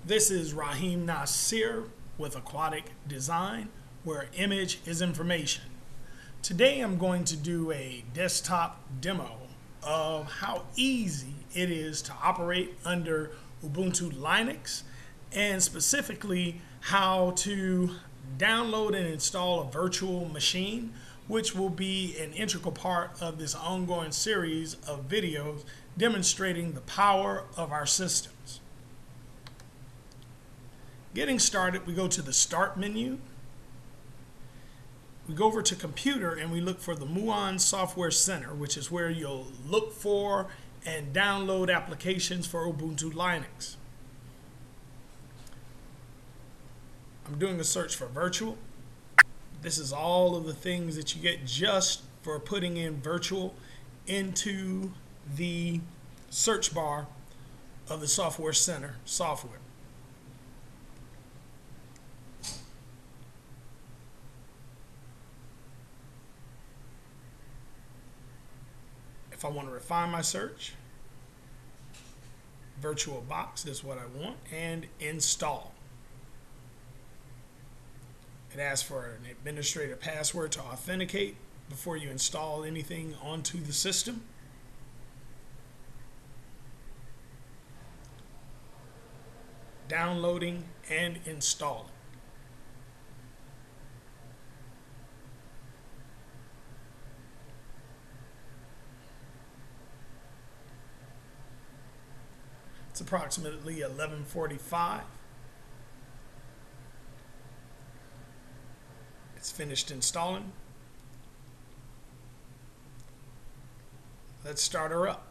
This is Rahim Nasir with Aquatic Design, where image is information. Today I'm going to do a desktop demo of how easy it is to operate under Ubuntu Linux, and specifically how to download and install a virtual machine, which will be an integral part of this ongoing series of videos demonstrating the power of our systems. Getting started, we go to the Start menu. We go over to Computer and we look for the Muon Software Center, which is where you'll look for and download applications for Ubuntu Linux. I'm doing a search for virtual. This is all of the things that you get just for putting in virtual into the search bar of the Software Center software. If I want to refine my search, VirtualBox is what I want, and install. It asks for an administrator password to authenticate before you install anything onto the system. Downloading and installing. It's approximately 11:45. It's finished installing. Let's start her up.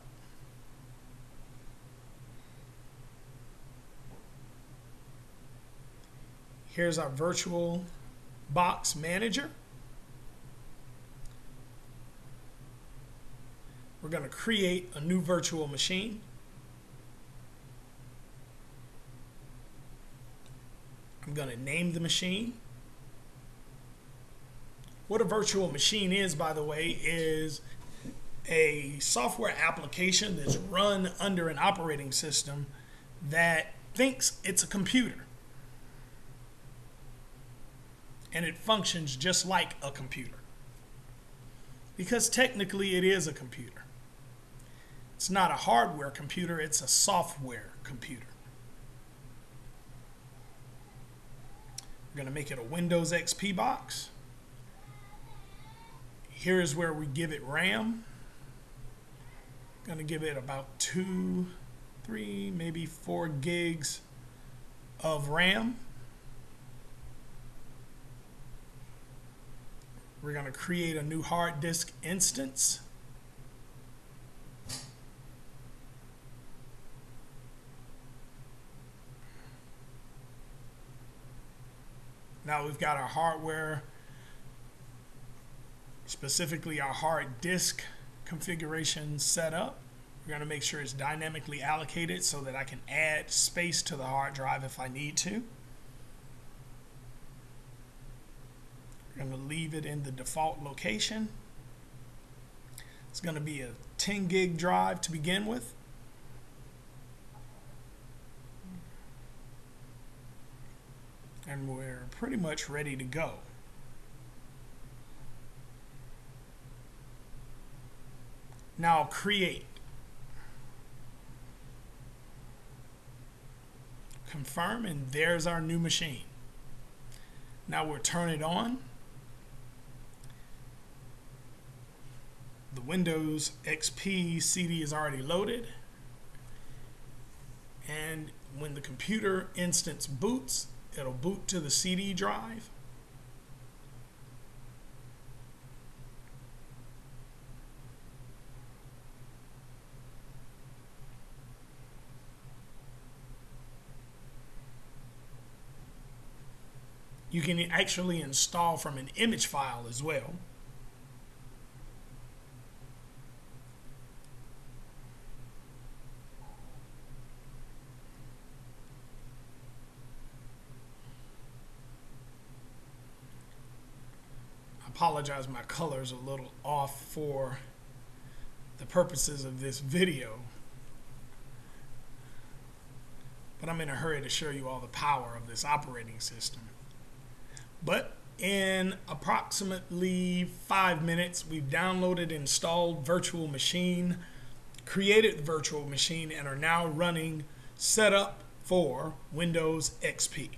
Here's our VirtualBox manager. We're going to create a new virtual machine. I'm going to name the machine. What a virtual machine is, by the way, is a software application that's run under an operating system that thinks it's a computer. And it functions just like a computer. Because technically it is a computer. It's not a hardware computer, it's a software computer. We're going to make it a Windows XP box. Here is where we give it RAM. Going to give it about 2, 3, maybe 4 gigs of RAM. We're going to create a new hard disk instance. Now we've got our hardware, specifically our hard disk configuration set up. We're going to make sure it's dynamically allocated so that I can add space to the hard drive if I need to. We're going to leave it in the default location. It's going to be a 10 gig drive to begin with. And we're pretty much ready to go. Now create. Confirm, and there's our new machine. Now we'll turn it on. The Windows XP CD is already loaded. And when the computer instance boots, it'll boot to the CD drive. You can actually install from an image file as well. Apologize, my color's a little off for the purposes of this video. but I'm in a hurry to show you all the power of this operating system. But in approximately 5 minutes, we've downloaded and installed virtual machine, created the virtual machine, and are now running setup for Windows XP.